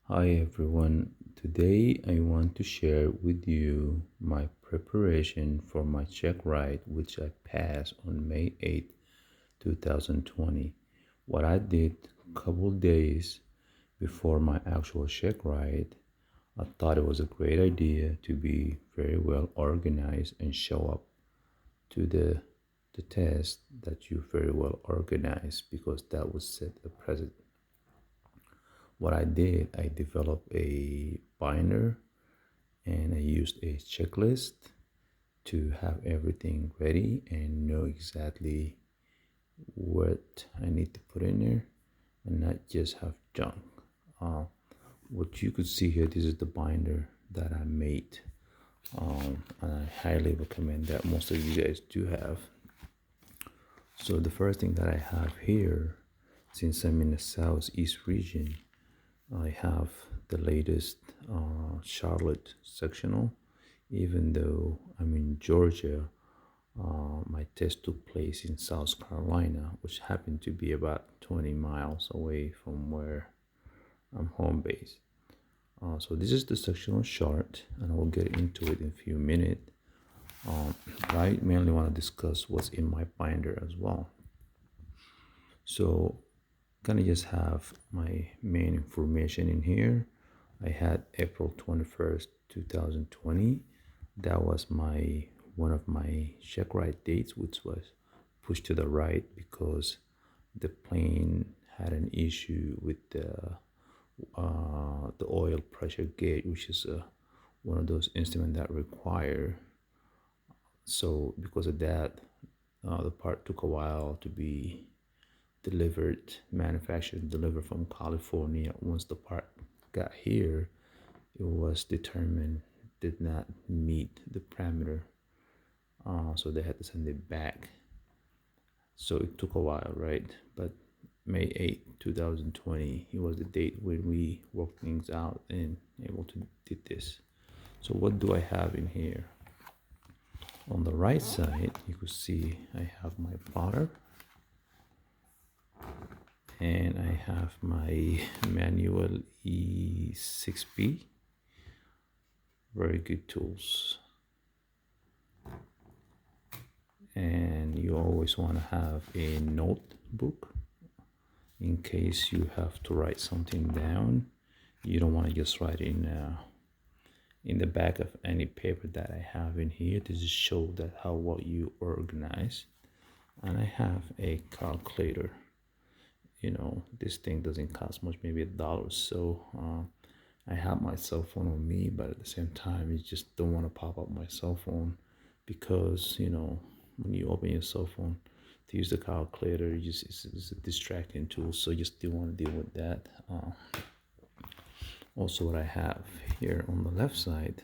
Hi everyone. Today I want to share with you my preparation for my check ride which I passed on May 8th, 2020. What I did a couple days before my actual check ride, I thought it was a great idea to be very well organized and show up to the test that you very well organized because that would set a precedent. What I did, I developed a binder and I used a checklist to have everything ready and know exactly what I need to put in there and not just have junk. Uh, what you could see here, this is the binder that I made. And I highly recommend that most of you guys do have. So the first thing that I have here, since I'm in the southeast region, I have the latest Charlotte sectional. Even though I'm in Georgia, my test took place in South Carolina, which happened to be about 20 miles away from where I'm home based. So this is the sectional chart, and I will get into it in a few minutes. But I mainly want to discuss what's in my binder as well. So kind of just have my main information in here. I had April 21st, 2020. That was my one of my check ride dates, which was pushed to the right because the plane had an issue with the oil pressure gauge, which is one of those instruments that require. So because of that, the part took a while to be delivered, manufactured, delivered from California. Once the part got here, it was determined did not meet the parameter, so they had to send it back. So it took a while, right? But May 8th, 2020, it was the date when we worked things out and able to did this. So what do I have in here? On the right side, you could see I have my plotter and I have my manual E6B. Very good tools. And you always want to have a notebook in case you have to write something down. You don't want to just write in the back of any paper that I have in here to just show that how well you organize. And I have a calculator. This thing doesn't cost much, maybe $1. So I have my cell phone on me, but at the same time, you just don't want to pop up my cell phone because when you open your cell phone to use the calculator, it's a distracting tool. So you still want to deal with that. Also, what I have here on the left side,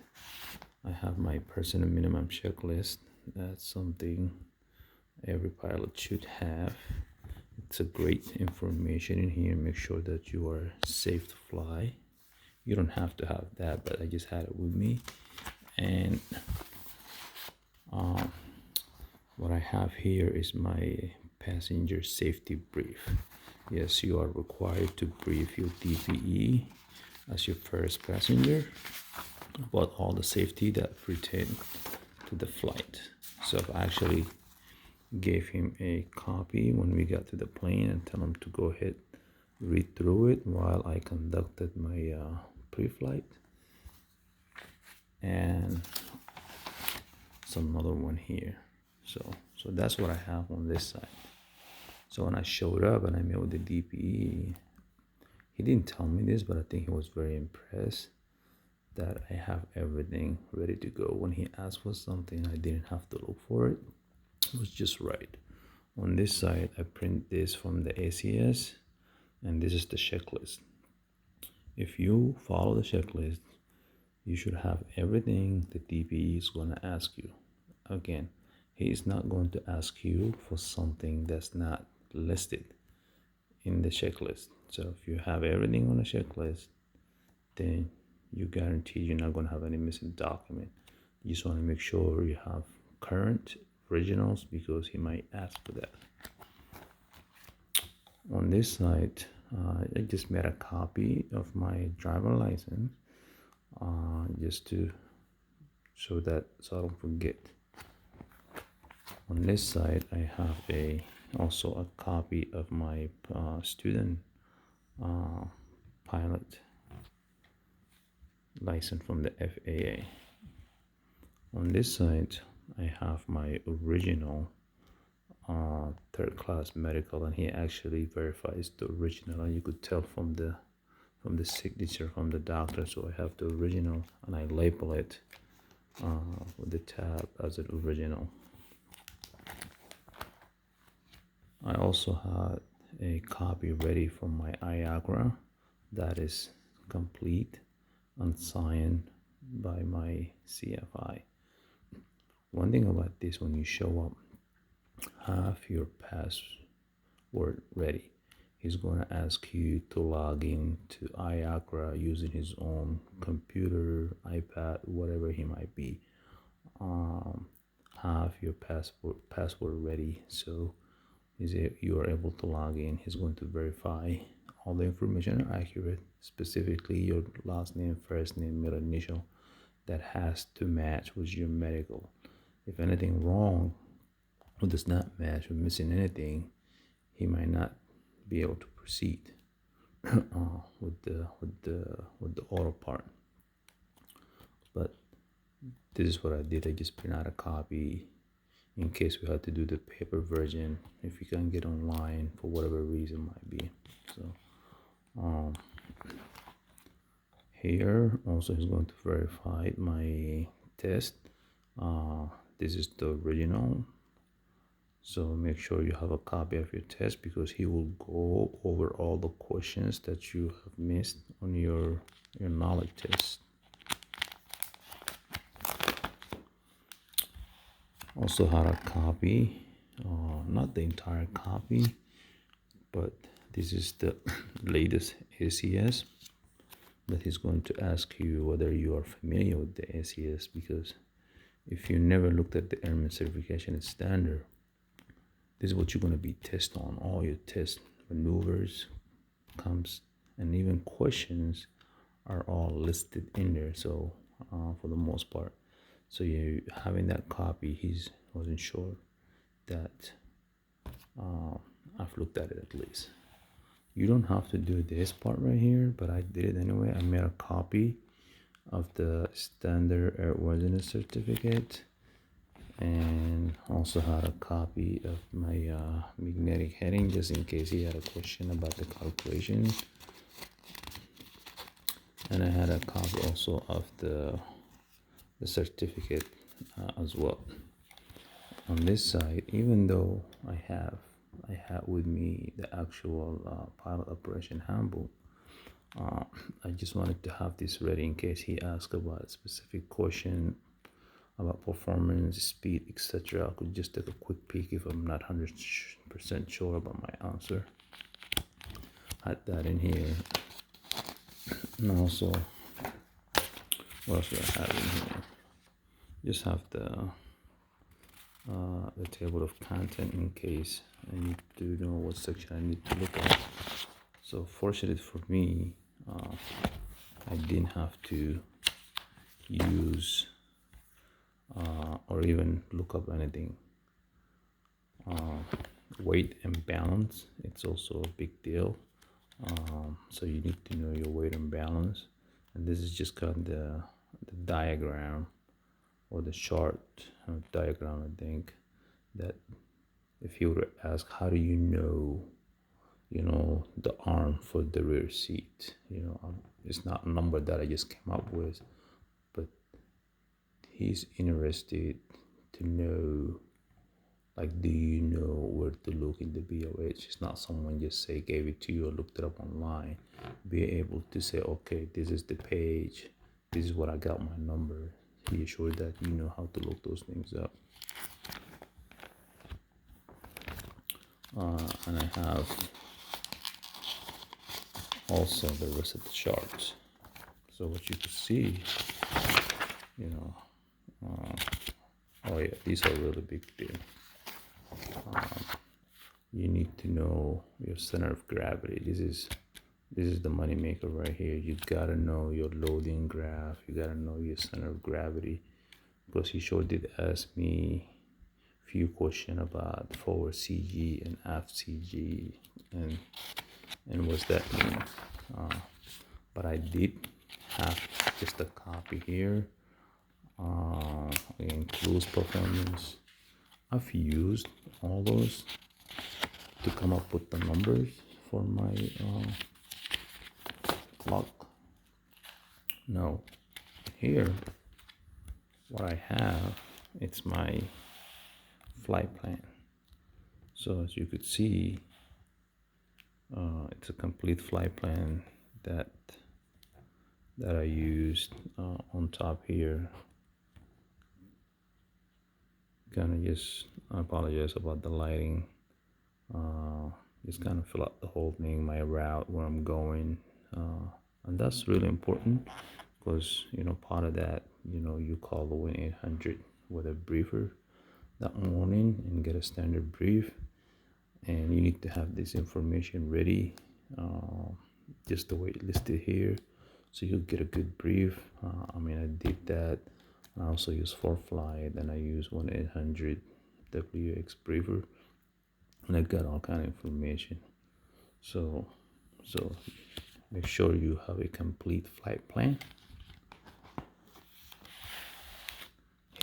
I have my personal minimum checklist. That's something every pilot should have. It's a great information in here. Make sure that you are safe to fly. You don't have to have that, but I just had it with me. And what I have here is my passenger safety brief. Yes, you are required to brief your DPE as your first passenger about all the safety that pertain to the flight. So I actually gave him a copy when we got to the plane and tell him to go ahead read through it while I conducted my pre-flight. And some other one here. So that's what I have on this side. So when I showed up and I met with the DPE, he didn't tell me this, but I think he was very impressed that I have everything ready to go. When he asked for something, I didn't have to look for it. It was just right. On this side, I print this from the ACS, and this is the checklist. If you follow the checklist, you should have everything the DPE is going to ask you. Again, he is not going to ask you for something that's not listed in the checklist. So if you have everything on the checklist, then you guarantee you're not going to have any missing document. You just want to make sure you have current originals because he might ask for that. On this side, I just made a copy of my driver license just to show that so I don't forget. On this side, I have also a copy of my student pilot license from the FAA. On this side, I have my original third class medical, and he actually verifies the original, and you could tell from the signature from the doctor. So I have the original, and I label it with the tab as an original. I also had a copy ready from my IAGRA that is complete and signed by my CFI. One thing about this, when you show up, have your password ready. He's going to ask you to log in to IAGRA using his own computer, iPad, whatever he might be. Have your password ready so you are able to log in. He's going to verify all the information are accurate, specifically your last name, first name, middle initial, that has to match with your medical. If anything wrong or does not match or missing anything, he might not be able to proceed with the auto part. But this is what I did. I just print out a copy in case we had to do the paper version if you can't get online for whatever reason might be. So here also is going to verify my test. This is the original, so make sure you have a copy of your test because he will go over all the questions that you have missed on your knowledge test. Also had a copy, not the entire copy, but this is the latest ACS that he's going to ask you whether you are familiar with the ACS, because if you never looked at the Airmen Certification standard, this is what you're going to be tested on. All your test maneuvers comes, and even questions are all listed in there. So for the most part, so you having that copy, he wasn't sure that I've looked at it at least. You don't have to do this part right here, but I did it anyway. I made a copy of the standard airworthiness certificate, and also had a copy of my magnetic heading just in case he had a question about the calculation. And I had a copy also of the certificate as well. On this side, even though I have with me the actual pilot operation handbook, I just wanted to have this ready in case he asked about a specific question about performance, speed, etc. I could just take a quick peek if I'm not 100% sure about my answer. Had that in here. And also, what else do I have in here? Just have the table of content in case I need to know what section I need to look at. So fortunate for me, I didn't have to use or even look up anything. Weight and balance, it's also a big deal. So you need to know your weight and balance, and this is just kind of the diagram or the chart diagram, I think, that if you were to ask how do you know the arm for the rear seat, it's not a number that I just came up with, but he's interested to know, like, do you know where to look in the BOH? It's not someone just gave it to you or looked it up online. Be able to say, okay, this is the page, this is what I got my number. Be assured that you know how to look those things up. And I have also the rest of the charts. So what you can see, oh yeah, these are really big deal. You need to know your center of gravity. This is This is the money maker right here. You gotta know your loading graph. You gotta know your center of gravity, because he sure did ask me a few questions about forward CG and aft CG and what's that mean. But I did have just a copy here. Again, close performance. I've used all those to come up with the numbers for my clock. Now here what I have, it's my flight plan. So as you could see, it's a complete flight plan that I used on top here. Kind of just, I apologize about the lighting. Just kind of fill out the whole thing, my route, where I'm going, and that's really important, because part of that, you call the 1-800 with a briefer that morning and get a standard brief, and you need to have this information ready, just the way it listed here, so you'll get a good brief. I did that. I also use 4Flight, and I use 1-800 WX briefer, and I got all kind of information. So make sure you have a complete flight plan.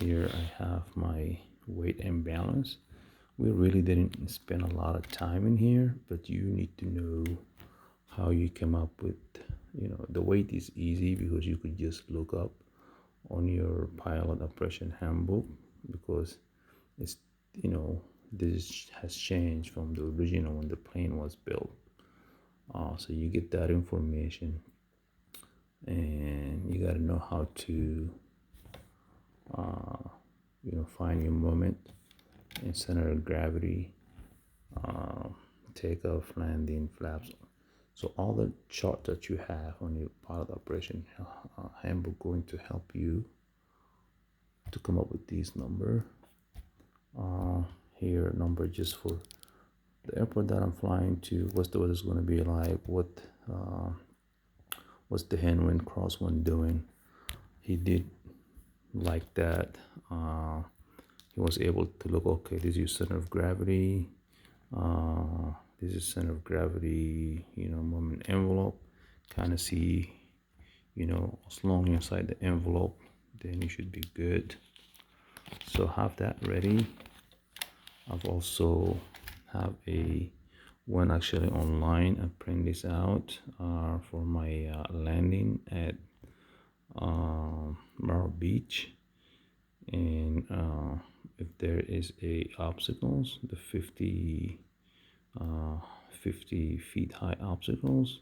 Here I have my weight and balance. We really didn't spend a lot of time in here, but you need to know how you come up with, the weight is easy because you could just look up on your pilot operation handbook, because it's, this has changed from the original when the plane was built. So you get that information, and you got to know how to find your moment and center of gravity, takeoff, landing, flaps. So all the chart that you have on your pilot operation handbook going to help you to come up with these number. Here number just for the airport that I'm flying to, what's the weather's going to be like, what's the headwind, crosswind doing. He did like that. He was able to look, okay, this is your center of gravity, this is center of gravity, moment envelope, kind of see, as long as inside the envelope, then you should be good. So have that ready. I've also have a one actually online. I print this out for my landing at Myrtle Beach, and if there is a obstacles, the 50 feet high obstacles.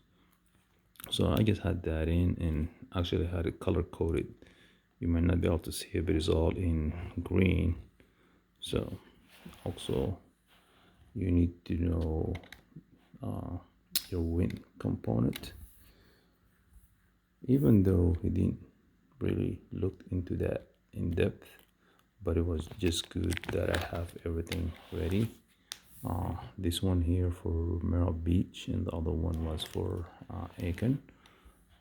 So I just had that in, and actually had it color coded. You might not be able to see it, but it's all in green. So also you need to know your wind component, even though he didn't really look into that in depth, but it was just good that I have everything ready. This one here for Myrtle Beach, and the other one was for Aiken.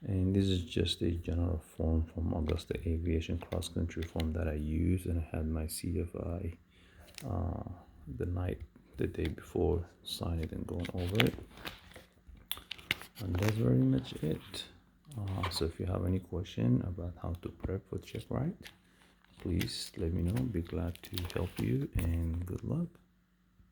And this is just a general form from Augusta Aviation cross country form that I used, and I had my CFI the day before, sign it and going over it. And that's very much it. So if you have any question about how to prep for Checkride, please let me know. Be glad to help you, and good luck.